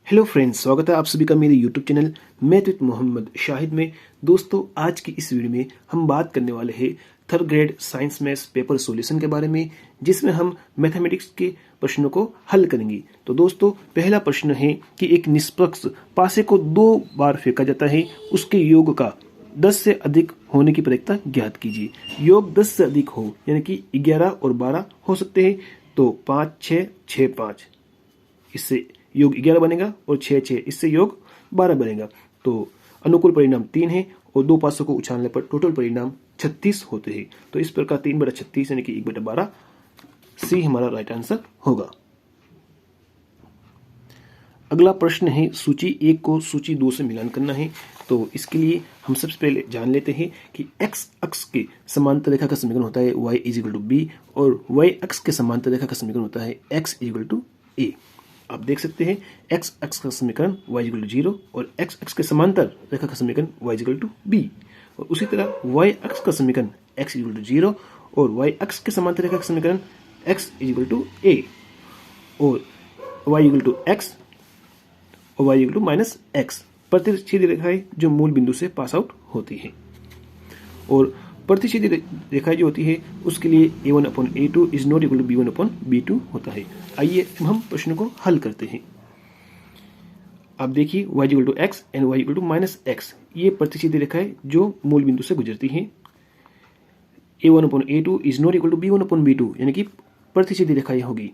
Hello friends, स्वागत है आप सभी का मेरे YouTube channel math Mohammad Shahid में। दोस्तों, आज की इस वीडियो में हम बात करने वाले हैं third grade science maths paper solution के बारे में, जिसमें हम मैथमेटिक्स के प्रश्नों को हल करेंगे। तो दोस्तों, पहला प्रश्न है कि एक निष्पक्ष पासे को 2 बार फेंका जाता है, उसके योग का 10 से अधिक होने की प्रत्येकता ज्ञात कीजिए। योग 10 से अधिक हो यानी कि 11 और 12 हो सकते हैं, तो 5 6 6 5, इससे योग 11 बनेगा और 6 6, इससे योग 12 बनेगा। तो अनुकूल परिणाम 3 है और 2 पासों को उछालने पर टोटल परिणाम 36 होते हैं। तो इस प्रकार 3/36 यानी कि 1/12 सी हमारा राइट आंसर होगा। अगला प्रश्न है सूची 1 को सूची 2 से मिलान करना है। तो इसके लिए हम सबसे पहले जान लेते हैं कि x अक्ष के समांतर रेखा का समीकरण होता है y = b और y अक्ष के समांतर रेखा का समीकरण होता है x = a। आप देख सकते हैं x अक्ष का समीकरण y = 0 और x अक्ष के समांतर रेखा का समीकरण y = b, और उसी तरह y अक्ष का समीकरण x = 0 और y अक्ष के समांतर रेखा का समीकरण x = a और y = x और y = -x प्रतिच्छेदी रेखाएं जो मूल बिंदु से पास आउट होती है। और प्रतिच्छेदी रेखाएं जो होती है उसके लिए a1/a2 is not equal to b1/b2 होता है। आइए हम प्रश्न को हल करते हैं। आप देखिए y = x and y = -x, ये प्रतिच्छेदी रेखाएं जो मूल बिंदु से गुजरती हैं। a1/a2 is not equal to b1/b2 यानी कि प्रतिच्छेदी रेखाएं होगी।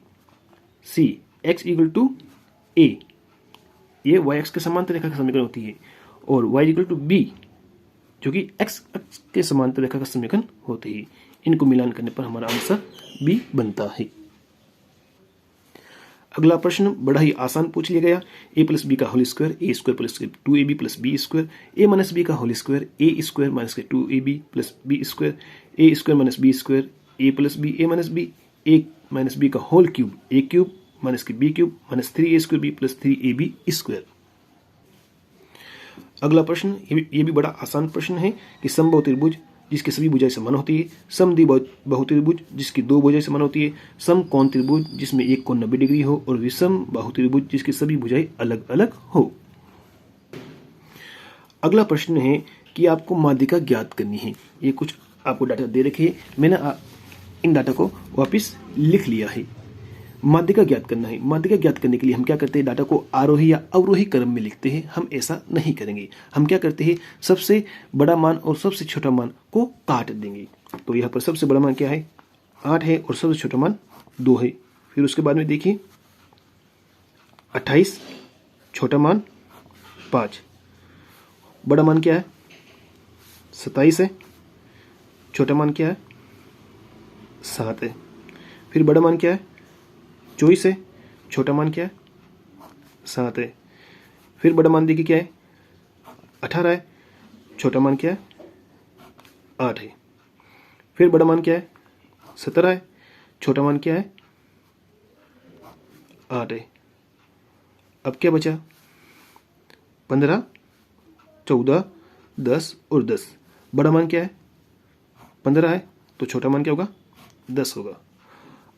c x = a, ये y अक्ष के समांतर रेखा का समीकरण होती है, और y = b जो कि x अक्ष के समांतर रेखा का समीकरण होती है। इनको मिलान करने पर हमारा आंसर b बनता है। अगला प्रश्न बड़ा ही आसान पूछ लिया गया। a + b का whole square a² + 2ab + b², a - b का whole square a² - 2ab + b², a² - b², a + b a - b, a - b का whole cube a³ - b³ -3a² + 3ab²। अगला प्रश्न ये भी बड़ा आसान प्रश्न है कि समबाहु त्रिभुज जिसकी सभी भुजाएं समान होती है, समद्विबाहु त्रिभुज जिसकी 2 भुजाएं समान होती है, समकोण त्रिभुज जिसमें एक कोण 90 डिग्री हो, और विषम बाहु त्रिभुज जिसकी सभी भुजाएं अलग अलग हो। अगला प्रश्न है कि आपको माध्यिका ज्ञात करनी है। ये कुछ आपको डाटा दे रखे हैं, मैंने इन डाटा को वापिस लिख लिया है। माध्यिका ज्ञात करना है। माध्यिका ज्ञात करने के लिए हम क्या करते हैं, डाटा को आरोही या अवरोही क्रम में लिखते हैं। हम ऐसा नहीं करेंगे। हम क्या करते हैं, सबसे बड़ा मान और सबसे छोटा मान को काट देंगे। तो यहाँ पर सबसे बड़ा मान क्या है, 8 है, और सबसे छोटा मान 2 है। फिर उसके बाद में देखिए 28, छोटा मान 5, बड़ा मान क्या है 27 है, छोटा मान क्या है 7 है। फिर बड़ा मान क्या है 24 है, छोटा मान क्या है 7 है। फिर बड़ा मान देखिए क्या है 18 है, छोटा मान क्या है 8 है। फिर बड़ा मान क्या है 17 है, छोटा मान क्या है 8 है। अब क्या बचा 15, 14, 10 और 10। बड़ा मान क्या है 15 है, तो छोटा मान क्या होगा 10 होगा।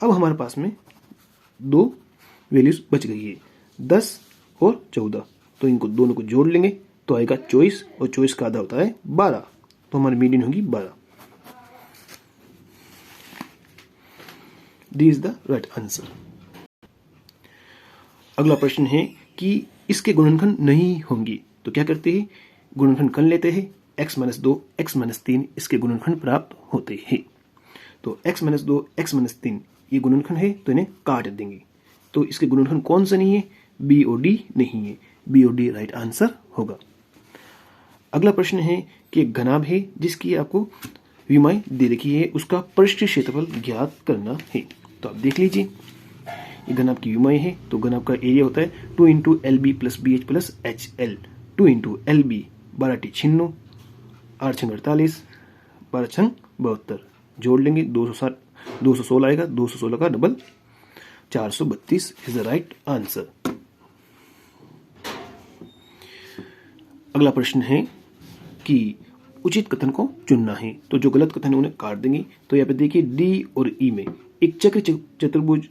अब हमारे पास में 2 वैल्यूज बच गई है, 10 और 14। तो इनको दोनों को जोड़ लेंगे तो आएगा 24, और 24 का आधा होता है 12, तो हमारी मीडियन होगी 12। This is the right answer. अगला प्रश्न है कि इसके गुणनखंड नहीं होंगे, तो क्या करते हैं, गुणनखंड कर लेते हैं। x - 2 x - 3 इसके गुणनखंड प्राप्त होते हैं। तो x - 2 x - 3 ये गुणनखंड है, तो इन्हें काट देंगे। तो इसके गुणनखंड कौन सा नहीं है, b और d नहीं है, b और d राइट आंसर होगा। अगला प्रश्न है कि एक घनाभ है जिसकी आपको विमाएं दे रखी है, उसका पृष्ठीय क्षेत्रफल ज्ञात करना है। तो आप देख लीजिए ये घनाभ की विमाएं है, तो घनाभ का एरिया होता है 2 × LB + BH + HL, 2 × LB 12T 96, 8 × 48, 12 × 72, जोड़ लेंगे 216 आएगा, 216 का double 432 is the right answer. अगला प्रश्न है कि उचित कथन को चुनना है, तो जो गलत कथन है उन्हें काट देंगे। तो यहाँ पे देखिए डी और ई में एक चक्र चतुर्भुज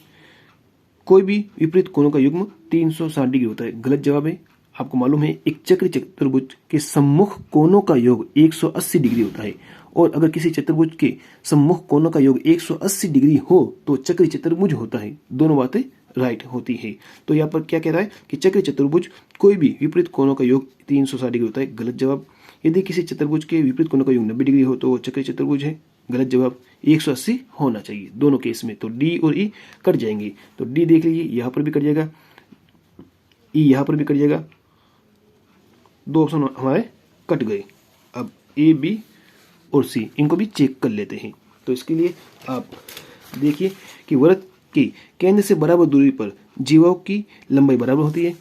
कोई भी विपरीत कोणों का युग्म 360 डिग्री होता है। गलत जवाब है। आपको मालूम है एक चक्रीय चतुर्भुज के सम्मुख कोणों का योग 180 डिग्री होता है, और अगर किसी चतुर्भुज के सम्मुख कोणों का योग 180 डिग्री हो तो चक्रीय चतुर्भुज होता है। दोनों बातें राइट होती है। तो यहाँ पर क्या कह रहा है कि चक्रीय चतुर्भुज कोई भी विपरीत कोणों का योग 360 डिग्री होता है। गलत जवाब। यदि किसी चतुर्भुज के विपरीत कोणों का योग 90 डिग्री हो तो वो चक्रीय चतुर्भुज है। गलत जवाब। 180 होना चाहिए दोनों केस में। तो डी और ई कट जाएंगे। तो डी देख लीजिए, यहाँ पर भी कट जाएगा, ई यहाँ पर भी कट जाएगा। दो ऑप्शन हमारे कट गए। अब ए, बी और सी इनको भी चेक कर लेते हैं। तो इसके लिए आप देखिए कि वृत्त के केंद्र से बराबर दूरी पर जीवाओं की लंबाई बराबर होती है।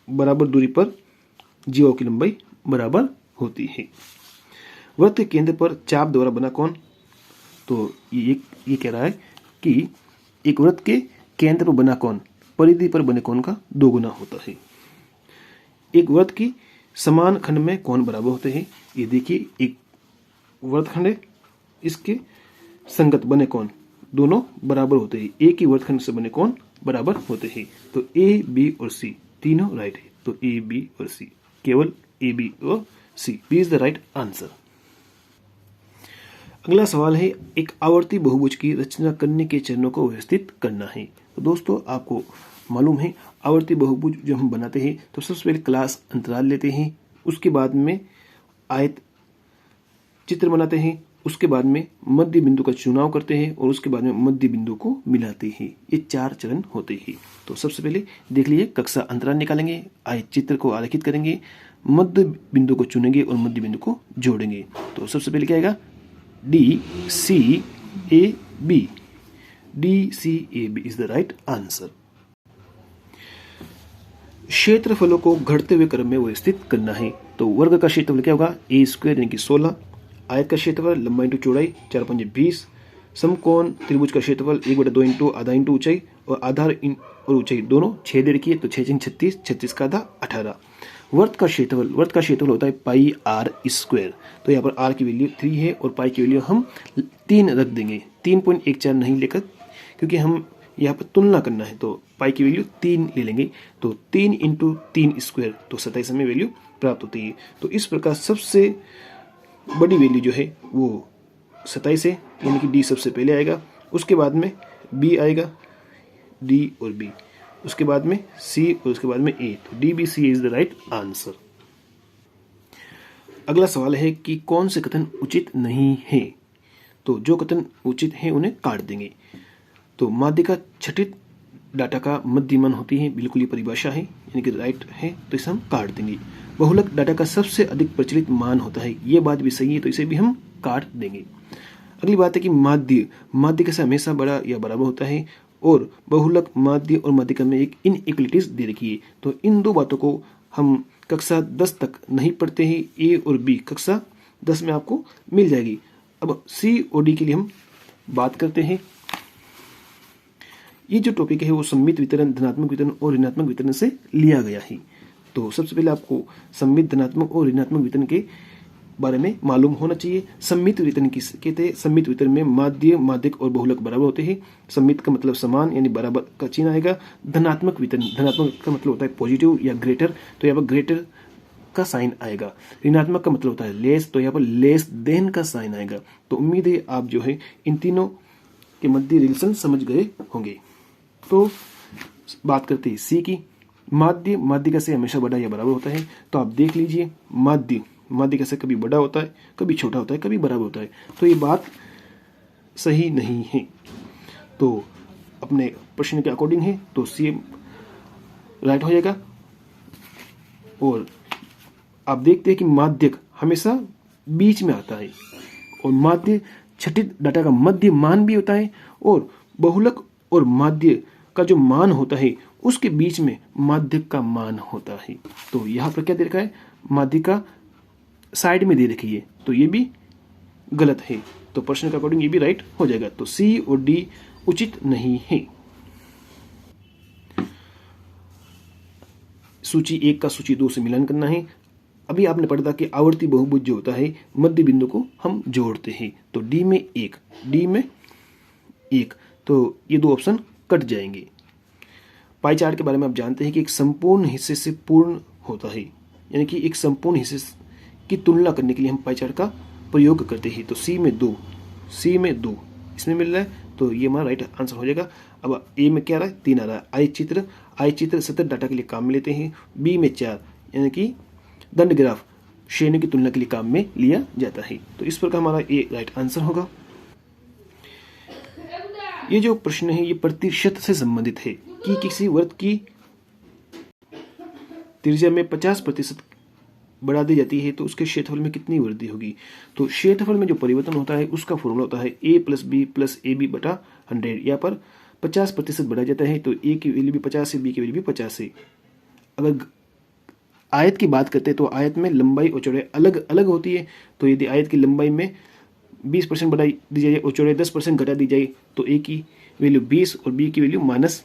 बराबर दूरी पर जीवाओं की लंबाई बराबर होती है। वृत्त के केंद्र पर चाप द्वारा बना कोण, तो ये कह रहा है कि एक वृत्त के केंद्र पर बना कोण परिधि पर बने कोण का 2 गुना होता है। एक वृत्त की समान खंड में कोण बराबर होते हैं। ये देखिए एक वृत्तखंड है, इसके संगत बने कोण दोनों बराबर होते हैं। एक ही वृत्तखंड से बने कोण बराबर होते हैं। तो ए, बी और सी तीनों राइट है। तो ए, बी और सी, केवल ए, बी और C, B is the right answer. अगला सवाल है एक आवर्ती बहुभुज की रचना करने के चरणों को व्यवस्थित करना है। तो दोस्तों आपको मालूम है आवर्ती बहुभुज जो हम बनाते हैं तो सबसे पहले क्लास अंतराल लेते हैं, उसके बाद में आयत चित्र बनाते हैं, उसके बाद में मध्य बिंदु का चुनाव करते हैं और उसके बाद में मध्य बिंदु को मिलाते हैं। ये 4 चरण होते हैं। तो सबसे पहले देख लीजिए, कक्षा अंतराल निकालेंगे, आयत चित्र को आरेखित करेंगे, मध्य बिंदु को चुनेंगे और मध्य बिंदु को जोड़ेंगे। तो सबसे पहले क्या आएगा, D C A B. D C A B is the right answer. क्षेत्रफलों को घटते हुए क्रम में व्यवस्थित करना है। तो वर्ग का क्षेत्रफल क्या होगा, ए स्क्वायर यानी कि 16। आयत का क्षेत्रफल लंबाई इंटू चौड़ाई 4 पंजे 20। समकोण त्रिभुज का क्षेत्रफल 1/2 इंटू आधा इंटू ऊंचाई और आधार और ऊंचाई दोनों 6 दे रखी है। तो 6 36, 36 का आधा 18। वर्त का क्षेत्रफल होता है पाई आर स्क्वायर। तो यहाँ पर आर की वैल्यू 3 है और पाई की वैल्यू हम 3 रख देंगे, 3.14 नहीं लेकर, क्योंकि हम यहाँ पर तुलना करना है। तो पाई की वैल्यू 3 ले लेंगे। तो 3 इंटू 3 स्क्वायर, तो 27 हमें वैल्यू प्राप्त होती है। तो इस प्रकार सबसे बड़ी वैल्यू जो है वो 27 है, यानी कि डी सबसे पहले आएगा, उसके बाद में बी आएगा, डी और बी, उसके बाद में सी और उसके बाद में ए। तो D B C is the right answer. अगला सवाल है कि कौन से कथन उचित नहीं है। तो जो कथन उचित है उन्हें काट देंगे। तो माध्यिका छठित डाटा का मध्यमान होती है, बिल्कुल ये परिभाषा है, यानी कि राइट है, तो इसे हम काट देंगे। बहुलक डाटा का सबसे अधिक प्रचलित मान होता है, ये बात भी सही है, तो इसे भी हम काट देंगे। अगली बात है कि माध्यिका से हमेशा बड़ा या बराबर होता है, और बहुलक माध्य और माध्यिका में एक इनइक्वलिटीज दे रखी है। तो इन 2 बातों को हम कक्षा 10 तक नहीं पढ़ते हैं। ए और बी कक्षा 10 में आपको मिल जाएगी। अब सी और डी के लिए हम बात करते हैं। ये जो टॉपिक है वो सममित वितरण, धनात्मक वितरण और ऋणात्मक वितरण से लिया गया है। तो सबसे पहले आपको सममित, धनात्मक और ऋणात्मक वितरण के बारे में मालूम होना चाहिए। सममित वितरण किसे कहते हैं? सममित वितरण में माध्य, माध्यक और बहुलक बराबर होते हैं। सममित का मतलब समान यानी बराबर का चिन्ह आएगा। धनात्मक वितरण, धनात्मक का मतलब होता है पॉजिटिव या ग्रेटर, तो यहाँ पर ग्रेटर का साइन आएगा। ऋणात्मक का मतलब होता है लेस, तो यहाँ पर लेस देन का साइन आएगा। तो उम्मीद है आप जो है इन तीनों के मध्य रिलेशन समझ गए होंगे। तो बात करते हैं सी की। माध्य माध्यिका से हमेशा बड़ा या बराबर होता है। तो आप देख लीजिए, माध्य माध्यिका से कभी बड़ा होता है, कभी छोटा होता है, कभी बराबर होता है। तो ये बात सही नहीं है। तो अपने प्रश्न के अकॉर्डिंग है तो सी राइट हो जाएगा। और आप देखते हैं कि माध्यक हमेशा बीच में आता है, और माध्य छठित डाटा का मध्य मान भी होता है, और बहुलक और माध्य का जो मान होता है उसके बीच में माध्यक का मान होता है। तो यहाँ पर क्या दे रखा है? माध्यिका साइड में दे रखी है, तो ये भी गलत है। तो प्रश्न के अकॉर्डिंग ये भी राइट हो जाएगा। तो सी और डी उचित नहीं है। सूची 1 का सूची 2 से मिलान करना है। अभी आपने पढ़ा था कि आवर्ती बहुभुज जो होता है मध्य बिंदु को हम जोड़ते हैं। तो डी में 1, डी में 1, तो ये दो ऑप्शन कट जाएंगे। पाई चार्ट के बारे में आप जानते हैं कि एक संपूर्ण हिस्से से पूर्ण होता है, यानी कि एक संपूर्ण हिस्से की तुलना करने के लिए हम पाई चार्ट का प्रयोग करते हैं। तो सी में 2 इसमें मिल रहा है, तो ये हमारा राइट आंसर हो जाएगा। अब ए में क्या आ रहा है, 3 आ रहा है। आई चित्र सतत डाटा के लिए काम में लेते हैं। बी में 4 यानी कि दंड ग्राफ श्रेणियों की तुलना के लिए काम में लिया जाता है। तो इस प्रकार हमारा ए राइट आंसर होगा। ये जो प्रश्न है ये प्रतिशत से संबंधित है कि किसी वृत्त की त्रिज्या में 50% बढ़ा दी जाती है तो उसके क्षेत्रफल में कितनी वृद्धि होगी। तो क्षेत्रफल में जो परिवर्तन होता है उसका फॉर्मूला होता है a + b + ab बटा 100। यहाँ पर 50% बढ़ा जाता है तो a की वैल्यू भी 50 है, b की वैल्यू भी 50 है। अगर आयत की बात करते हैं तो आयत में लंबाई और चौड़ाई अलग अलग होती है। तो यदि आयत की लंबाई में 20% बढ़ा दी जाए और चौड़ाई 10% घटा दी जाए तो a की वैल्यू 20 और b की वैल्यू -10,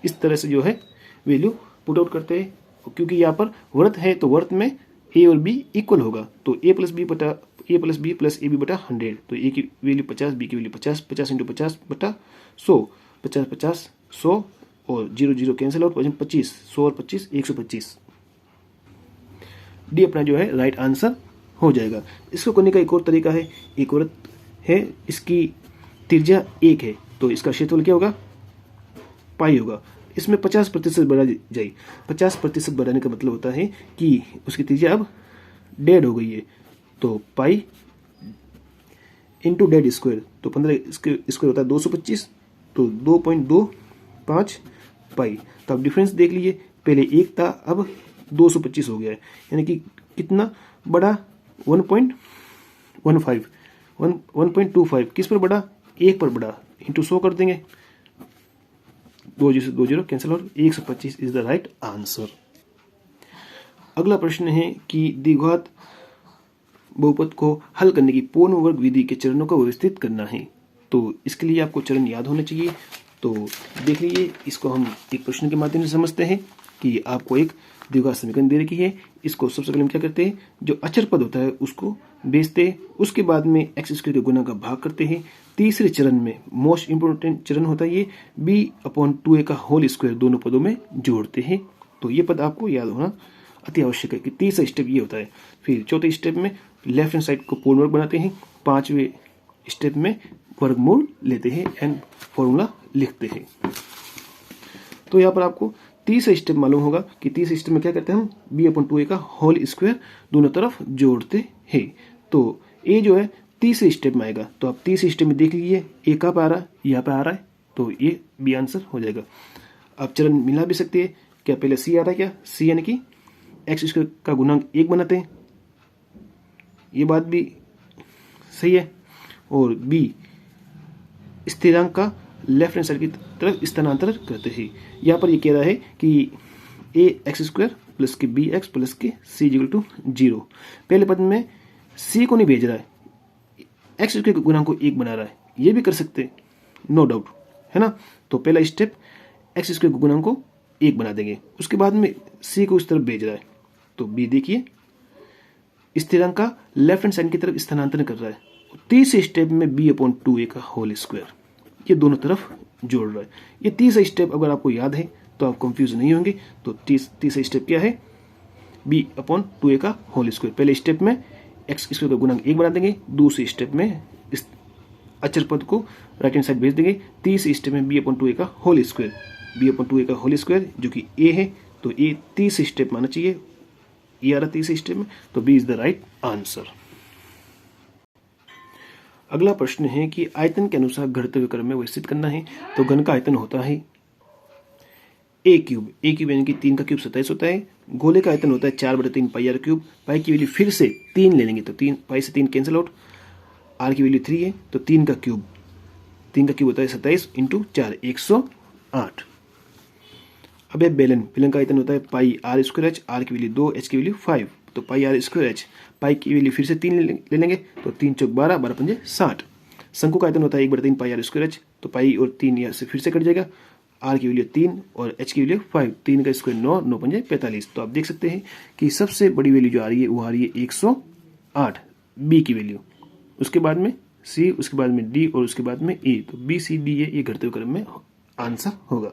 इस तरह से जो है वैल्यू पुट आउट करते हैं। क्योंकि यहाँ पर वृत्त है तो वृत्त में a और b इक्वल होगा, तो a + b + ab बटा 100। तो a की वैल्यू 50, b की वैल्यू 50, 50 × 50 बटा 100, 50 50 100 और 0 0 कैंसिल आउट, 25, 100 और 25 125। डी अपना जो है राइट आंसर हो जाएगा। इसको करने का एक और तरीका है, एक वृत्त है, इसकी त्रिज्या 1 है तो इसका क्षेत्रफल क्या होगा, पाई होगा। इसमें 50% बढ़ा जाए। 50% बढ़ाने का मतलब होता है कि उसकी त्रिज्या अब डेढ़ हो गई है, तो पाई इंटू डेढ़ स्क्वायर, तो 15 स्क्वायर होता है 225, तो 2.25 पाई। तो आप डिफरेंस देख लीजिए, पहले 1 था अब 225 हो गया है, यानी कि कितना बड़ा, 1.25 किस पर बढ़ा, 1 पर बढ़ा, इंटू 100 कर देंगे, 2 0 कैंसिल और 125 इज द राइट आंसर। अगला प्रश्न है कि द्विघात बहुपद को हल करने की पूर्ण वर्ग विधि के चरणों को व्यवस्थित करना है। तो इसके लिए आपको चरण याद होने चाहिए। तो देख लीजिए, इसको हम एक प्रश्न के माध्यम से समझते हैं कि आपको एक द्विघात समीकरण दे रखी है। इसको सबसे पहले हम क्या करते हैं, जो अचर पद होता है उसको बेचते हैं, उसके बाद में x² के गुना का भाग करते हैं। तीसरे चरण में मोस्ट इंपोर्टेंट चरण होता है ये, b/2a का होल स्क्वायर दोनों पदों में जोड़ते हैं। तो ये पद आपको याद होना अति आवश्यक है कि तीसरा स्टेप ये होता है। फिर चौथे स्टेप में लेफ्ट हैंड साइड को पूर्ण वर्ग बनाते हैं, पांचवें स्टेप में वर्गमूल लेते हैं एंड फॉर्मूला लिखते हैं। तो यहाँ पर आपको तीसरा स्टेप मालूम होगा कि तीसरे स्टेप में क्या करते हैं हम, b/2a का होल स्क्वायर दोनों तरफ जोड़ते हैं। तो ए जो है तीसरे स्टेप में आएगा, तो आप तीसरे स्टेप में देख लीजिए ए कहाँ पे आ रहा है, यहाँ पे आ रहा है, तो ये बी आंसर हो जाएगा। आप चरण मिला भी सकते हैं, क्या पहले सी आ रहा है, क्या सी यानी कि x² का गुणांक 1 बनाते हैं, ये बात भी सही है। और बी स्थिरांक का लेफ्ट हैंड साइड की तरफ स्थानांतरित करते हैं। यहाँ पर ये कह रहा है कि ax² प्लस के bx प्लस के c = 0। पहले पद में c को नहीं भेज रहा है, x² के गुणांक को 1 बना रहा है, ये भी कर सकते हैं, नो डाउट, है ना। तो पहला स्टेप x² के गुणांक को 1 बना देंगे, उसके बाद में c को इस तरफ भेज रहा है, तो b देखिए स्थिरांक का लेफ्ट हैंड साइड की तरफ स्थानांतरण कर रहा है। तीसरे स्टेप में b/2a का होल स्क्वायर ये दोनों तरफ जोड़ रहा है। ये तीसरा स्टेप अगर आपको याद है तो आप कंफ्यूज नहीं होंगे। तो तीसरा स्टेप क्या है, b/2a का होल स्क्वायर। पहले स्टेप में x² का गुणांक 1 बना देंगे, दूसरे स्टेप में इस अचर पद को राइट हैंड साइड भेज देंगे, तीसरे स्टेप में b/2a का होल स्क्वायर, b/2a का होल स्क्वायर जो कि a है, तो a तीसरे स्टेप माना चाहिए, ये आ रहा तीसरे स्टेप में, तो b is the right answer. अगला प्रश्न है कि आयतन के अनुसार घटते हुए क्रम में व्यवस्थित करना है। तो घन का आयतन होता है a³ यानी कि 3 का क्यूब 27 होता है। गोले का आयतन होता है 4/3 πr³। पाई की वैल्यू फिर से 3 ले लेंगे, तो 3 पाई से 3 कैंसिल आउट, r की वैल्यू 3 है, तो 3 का क्यूब होता है 27 × 4 108। अब है बेलन का आयतन होता है पाई r²h, r की वैल्यू 2, h की वैल्यू 5, तो पाई r²h, पाई की वैल्यू फिर से 3 ले लेंगे, तो 3 × 4 12, 12 × 5 60। शंकु का आयतन होता है 1/3 πr²h, तो पाई और 3 यहाँ से फिर से कट जाएगा, r की वैल्यू 3 और h की वैल्यू 5, 3 का स्क्वायर 9, 9 × 5 45। तो आप देख सकते हैं कि सबसे बड़ी वैल्यू जो आ रही है वो आ रही है 108 b की वैल्यू, उसके बाद में सी, उसके बाद में डी और उसके बाद में ए। तो बी सी डी ए ये घटते हुए क्रम में आंसर होगा।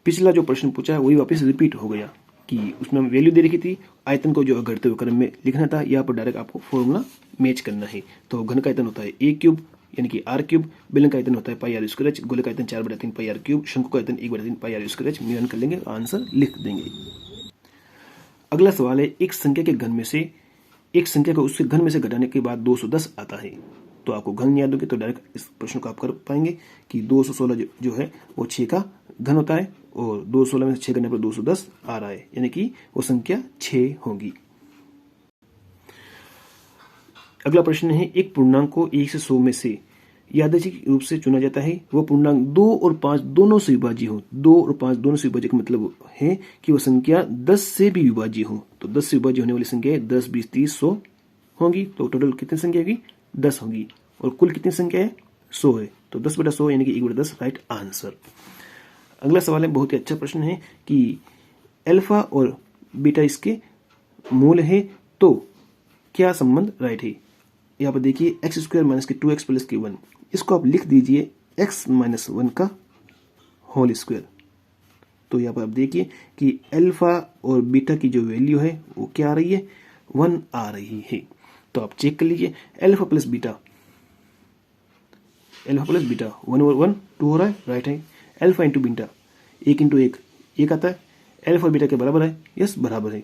पिछला जो प्रश्न पूछा है वही वापस रिपीट हो गया कि उसमें हम वैल्यू दे रखी थी, आयतन को जो घटते हुए क्रम में लिखना था। यहाँ पर डायरेक्ट आपको फॉर्मूला मैच करना है। तो घन का आयतन होता है ए क्यूब यानी कि आर क्यूब, बेलन का आयतन होता है पाई आर स्क्वायर एच, गोले का आयतन 4/3 पाई आर क्यूब, शंकु का आयतन 1/3 पाई आर स्क्वायर एच। मिलान कर लेंगे, आंसर लिख देंगे। अगला सवाल है, एक संख्या के घन में से एक संख्या को उसके घन में से घटाने के बाद 210 आता है। तो आपको घन याद होगी तो डायरेक्ट इस प्रश्न को आप कर पाएंगे कि 216 जो है वो 6 का घन होता है और 216 में से 6 करने पर 210 आ रहा है, यानी कि वो संख्या 6 होगी। अगला प्रश्न है, एक पूर्णांक को 1 से 100 में से यादृच्छिक रूप से चुना जाता है, वो पूर्णांक 2 और 5 दोनों से विभाज्य हो। 2 और 5 दोनों से विभाज्य का मतलब है कि वह संख्या 10 से भी विभाज्य हो। तो 10 से विभाज्य होने वाली संख्या 10, 20, 30, 100 होगी। तो टोटल कितनी संख्या होगी? 10 होगी। और कुल कितनी संख्या है? 100 है। तो 10/100 यानी कि 1/10 राइट आंसर। अगला सवाल है, बहुत ही अच्छा प्रश्न है कि अल्फा और बीटा इसके मूल है, तो क्या संबंध राइट है? यहाँ पर देखिए x² माइनस के 2x प्लस के 1, इसको आप लिख दीजिए x माइनस 1 का होल स्क्वायर। तो यहाँ पर आप देखिए कि अल्फा और बीटा की जो वैल्यू है वो क्या आ रही है? 1 आ रही है। तो आप चेक कर लीजिए अल्फा प्लस बीटा 1/1 2 हो रहा है, राइट है। अल्फा इंटू बीटा 1 इंटू 1 1 आता है। अल्फा बीटा के बराबर है, यस बराबर है।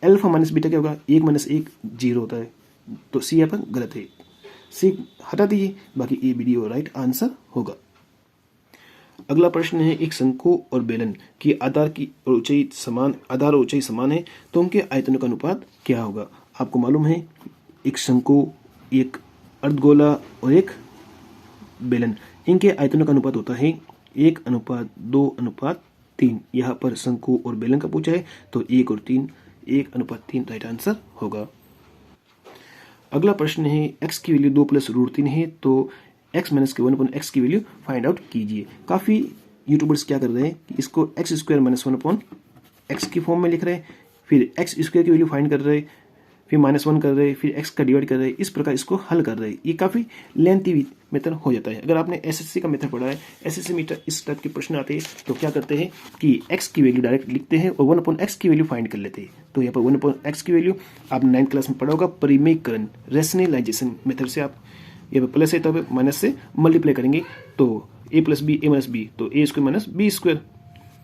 अल्फा माइनस बीटा क्या होगा? 1 माइनस 1 0 होता है। तो सी यहाँ पर गलत है, सी हटा दीजिए, बाकी ए बी डी और राइट आंसर होगा। अगला प्रश्न है, एक शंकु और बेलन की आधार और ऊंचाई समान है, तो उनके आयतनों का अनुपात क्या होगा? आपको मालूम है एक शंकु, एक अर्धगोला और एक बेलन, इनके आयतनों का अनुपात होता है 1:2:3। यहाँ पर शंकु और बेलन का पूछा है तो 1 और 3 1:3 राइट आंसर होगा। अगला प्रश्न है, x की वैल्यू 2 + √3 है, तो x माइनस के 1/x की वैल्यू फाइंड आउट कीजिए। काफ़ी यूट्यूबर्स क्या कर रहे हैं कि इसको x² माइनस 1/x की फॉर्म में लिख रहे हैं, फिर x² की वैल्यू फाइंड कर रहे हैं, फिर -1 कर रहे हैं, फिर x का डिवाइड कर रहे हैं, इस प्रकार इसको हल कर रहे हैं। ये काफ़ी लेंथी मेथड हो जाता है। अगर आपने एसएससी का मेथड पढ़ा है, एसएससी में इस टाइप के प्रश्न आते हैं तो क्या करते हैं कि x की वैल्यू डायरेक्ट लिखते हैं और 1/x की वैल्यू फाइंड कर लेते हैं। तो यहाँ पर 1/x की वैल्यू आपने 9th क्लास में पढ़ा होगा, परिमेयकरण रेशनलाइजेशन मेथड से आप यहाँ पर प्लस है तो माइनस से मल्टीप्लाई करेंगे तो a + b a - b, तो a² माइनस b²,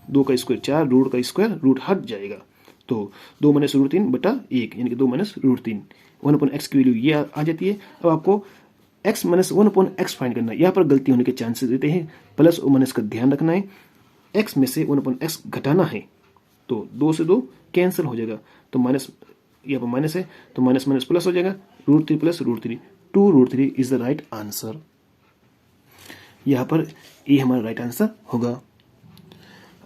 2 का स्क्वायर 4, रूट का स्क्वायर रूट हट जाएगा, तो 2 - √3/1 यानी कि 2 - √3। 1/x की वैल्यू ये आ जाती है। अब आपको x माइनस 1/x फाइंड करना है। यहाँ पर गलती होने के चांसेस रहते हैं, प्लस और माइनस का ध्यान रखना है। x में से 1/x घटाना है तो 2 से 2 कैंसिल हो जाएगा, तो माइनस, यहाँ पर माइनस है तो माइनस माइनस प्लस हो जाएगा, √3 + √3 2√3 इज द राइट आंसर। यहाँ पर ये हमारा राइट आंसर होगा।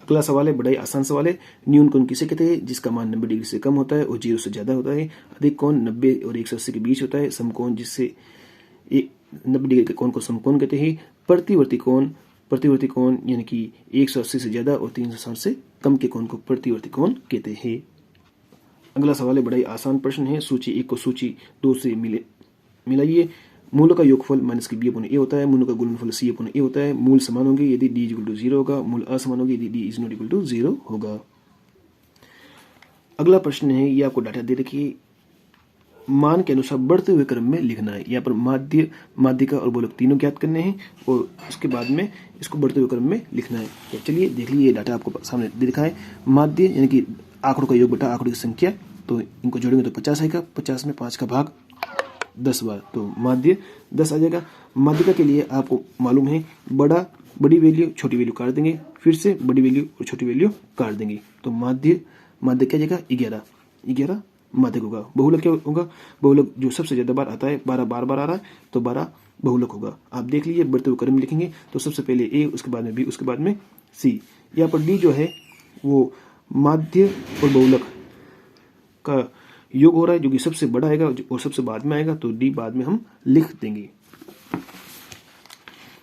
अगला सवाल है, बड़ा ही आसान सवाल है, न्यून कोण किसे कहते हैं जिसका मान 90 डिग्री से कम होता है और 0 से ज्यादा होता है? अधिक कोण 90 और 180 के बीच होता है। समकोण जिससे 90 डिग्री के कोण को समकोण कहते हैं। प्रतिवर्ती कोण यानी कि 180 से ज्यादा और 360 से कम के कोण को प्रतिवर्ती कोण कहते हैं। अगला सवाल है, बड़ा ही आसान प्रश्न है, सूची 1 को सूची 2 से मिलाइए। मूलों का योगफल माइनस b/a होता है, मूलों का गुणनफल c/a होता है। मूल समान होंगे यदि d = 0 होगा, मूल असमान होंगे यदि d ≠ 0 होगा। अगला प्रश्न है, ये आपको डाटा दे रखिए, मान के अनुसार बढ़ते हुए क्रम में लिखना है। यहाँ पर माध्य, माध्यिका और बोलक तीनों ज्ञात करने हैं और उसके बाद में इसको बढ़ते हुए क्रम में लिखना है। तो चलिए देख लीजिए, डाटा आपको सामने दे रखा है। माध्य यानी कि आंकड़ों का योग बटा आंकड़ों की संख्या, तो इनको जोड़ेंगे तो 50 आएगा। 50 में 5 का भाग 10 बार, तो माध्य 10 आ जाएगा। माध्यिका के लिए आपको मालूम है बड़ी वैल्यू छोटी वैल्यू काट देंगे, फिर से बड़ी वैल्यू और छोटी वैल्यू काट देंगे, तो माध्य क्या जाएगा 11 माध्यक होगा। बहुलक क्या होगा? बहुलक जो सबसे ज्यादा बार आता है, 12 बार आ रहा है तो 12 बहुलक होगा। आप देख लीजिए, बढ़ते हुए क्रम में लिखेंगे तो सबसे पहले ए, उसके बाद में बी, उसके बाद में सी। यहाँ पर डी जो है वो माध्य और बहुलक का योग हो रहा है, जो कि सबसे बड़ा आएगा और सबसे बाद में आएगा, तो डी बाद में हम लिख देंगे।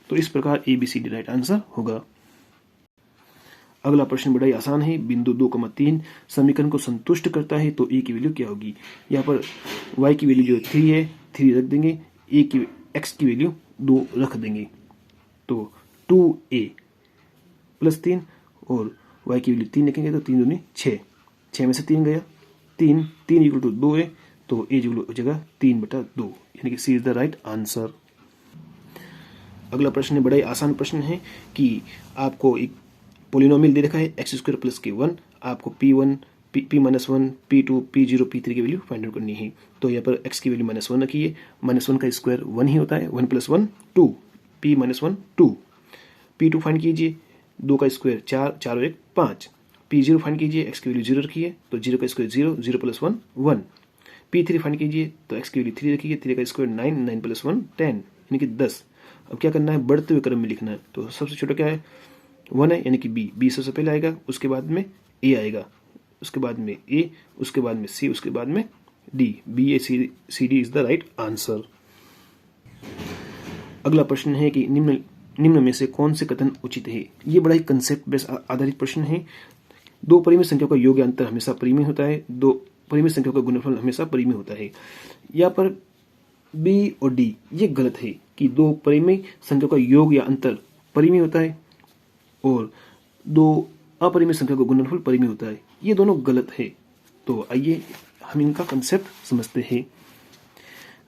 तो इस प्रकार ABCD राइट आंसर होगा। अगला प्रश्न बड़ा ही आसान है, बिंदु 2,3 समीकरण को संतुष्ट करता है तो ए की वैल्यू क्या होगी? यहाँ पर y की वैल्यू जो 3 है, 3 रख देंगे, ए की एक्स की वैल्यू 2 रख देंगे। तो 2a प्लस 3 और y की वैल्यू 3 लिखेंगे तो 3 दूनी 6, 6 में से 3 गया 3, 3 इक्वल टू 2 है तो ए इक्वल हो जाएगा 3/2, यानी कि सी इज द राइट आंसर। अगला प्रश्न बड़ा ही आसान प्रश्न है कि आपको एक पोलिनोमियल दे रखा है x² प्लस k1, आपको p1 p-1 p2 p0 p3 की वैल्यू फाइंड आउट करनी है। तो यहाँ पर x की वैल्यू -1 रखी है, -1 का स्क्वायर 1 ही होता है, 1 + 1 2, p-1 2, p2 फाइंड कीजिए, 2 का स्क्वायर 4, 4 और 1 5, p0 फाइंड कीजिए, x की वैल्यू 0 रखी है तो 0 का स्क्वायर 0, 0 + 1 1, p3 फाइंड कीजिए तो x की वैल्यू 3 रखी है, 3 का स्क्वायर 9, 9 + 1 10, यानी कि 10। अब क्या करना है, बढ़ते हुए क्रम में लिखना है। तो सबसे छोटा क्या है, 1 है, यानी कि b सबसे पहले आएगा, उसके बाद में a आएगा, उसके बाद में a, उसके बाद में c, उसके बाद में d, b-a-c-d is the right answer. अगला प्रश्न है कि निम्न में से कौन से कथन उचित है। ये बड़ा ही कंसेप्ट बेस आधारित प्रश्न है। दो परिमेय संख्याओं का योग या अंतर हमेशा परिमेय होता है, दो परिमेय संख्याओं का गुणनफल हमेशा परिमेय होता है। यहाँ पर b और d ये गलत है कि दो परिमेय संख्याओं का योग या अंतर परिमेय होता है और दो अपरिमेय संख्या का गुणनफल परिमेय होता है, ये दोनों गलत है। तो आइए हम इनका कंसेप्ट समझते हैं।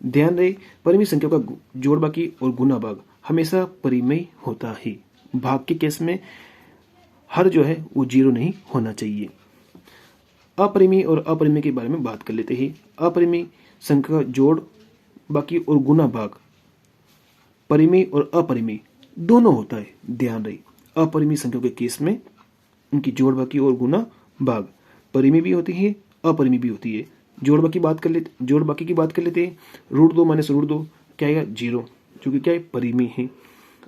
ध्यान रहे, परिमेय संख्याओं का जोड़ बाकी और गुना भाग हमेशा परिमेय होता है। भाग के केस में हर जो है वो 0 नहीं होना चाहिए। अपरिमेय और अपरिमेय के बारे में बात कर लेते हैं। अपरिमेय संख्या का जोड़ बाकी और गुना भाग परिमेय और अपरिमेय दोनों होता है। ध्यान रहे, अपरिमेय संख्याओं के केस में उनकी जोड़ बाकी और गुना भाग परिमेय भी होती है, अपरिमेय भी होती है। जोड़ बाकी की बात कर लेते हैं। √2 - √2 क्या आएगा, 0, जो कि क्या है, परिमेय है।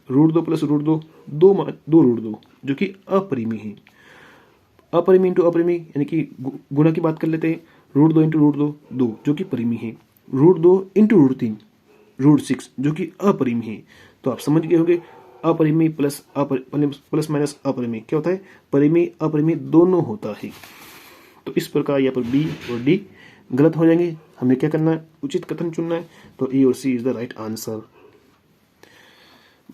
√2 + √2 2 √2 जो कि अपरिमेय है। अपरिमेय इंटू अपरिमेय यानी कि गुणा की बात कर लेते हैं। √2 × √2 2 जो कि परिमेय है। √2 × √3 √6 जो कि अपरिमेय है। तो आप समझ गए होंगे, अपरिमेय प्लस माइनस अपरिमेय क्या होता है, परिमेय अपरिमेय दोनों होता है। तो इस प्रकार यहाँ पर बी और डी गलत हो जाएंगे। हमें क्या करना है, उचित कथन चुनना है। तो ए और सी इज द राइट आंसर।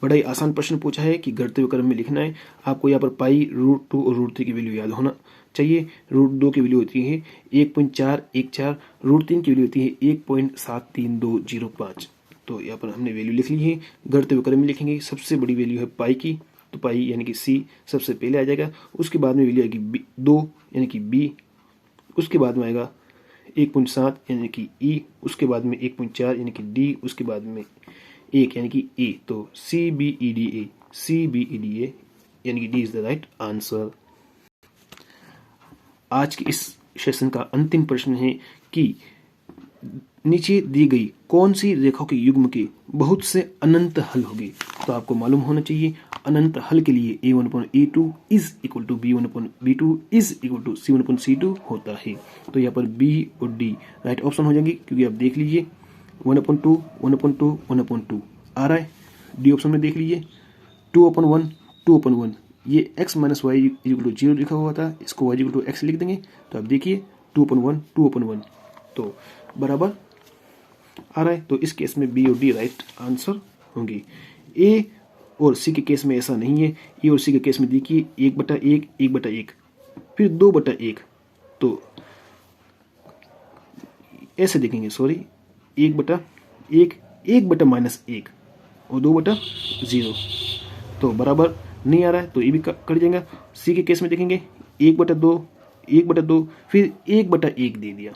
बड़ा ही आसान प्रश्न पूछा है कि घटते हुए क्रम में लिखना है। आपको यहाँ पर पाई, √2 और √3 की वैल्यू याद होना चाहिए। √2 की वैल्यू होती है 1.414, √3 की वैल्यू होती है 1.73205। तो यहाँ पर हमने वैल्यू लिख ली है। घटते हुए क्रम में लिखेंगे, सबसे बड़ी वैल्यू है पाई की, तो पाई यानी कि सी सबसे पहले आ जाएगा। उसके बाद में वैल्यू आएगी 2 यानी कि बी, उसके बाद में आएगा 1.7 यानी कि ई, उसके बाद में 1.4 यानी कि डी, उसके बाद में 1 यानी कि ए। तो CBEDA यानी कि D is the right answer. आज के इस सेशन का अंतिम प्रश्न है कि नीचे दी गई कौन सी रेखाओं के युग्म के बहुत से अनंत हल होंगे। तो आपको मालूम होना चाहिए अनंत हल के लिए A1/A2 is equal to B1/B2 is equal to C1/C2 होता है। तो यहाँ पर B और D राइट ऑप्शन हो जाएंगे, क्योंकि आप देख लीजिए 1/2 1/2 1/2 आ रहा है। डी ऑप्शन में देख लीजिए 2/1 2/1, ये x - y = 0 लिखा हुआ था, इसको y = x लिख देंगे। तो आप देखिए 2/1 2/1 तो बराबर आ रहा है। तो इस केस में बी और डी राइट आंसर होंगे। ए और सी के केस में ऐसा नहीं है। ए और सी के केस में देखिए 1/1 1/1 फिर 2/1, तो ऐसे देखेंगे, सॉरी 1/1 1/-1 और 2/0, तो बराबर नहीं आ रहा है, तो ये भी कट जाएगा। सी के केस में देखेंगे 1/2 फिर 1/1 दे दिया,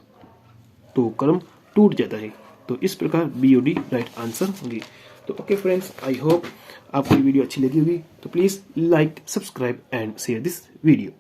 तो क्रम टूट जाता है। तो इस प्रकार बी और डी राइट आंसर होंगे। तो ओके फ्रेंड्स, आई होप आपको ये वीडियो अच्छी लगी होगी। तो please like, subscribe and share this video.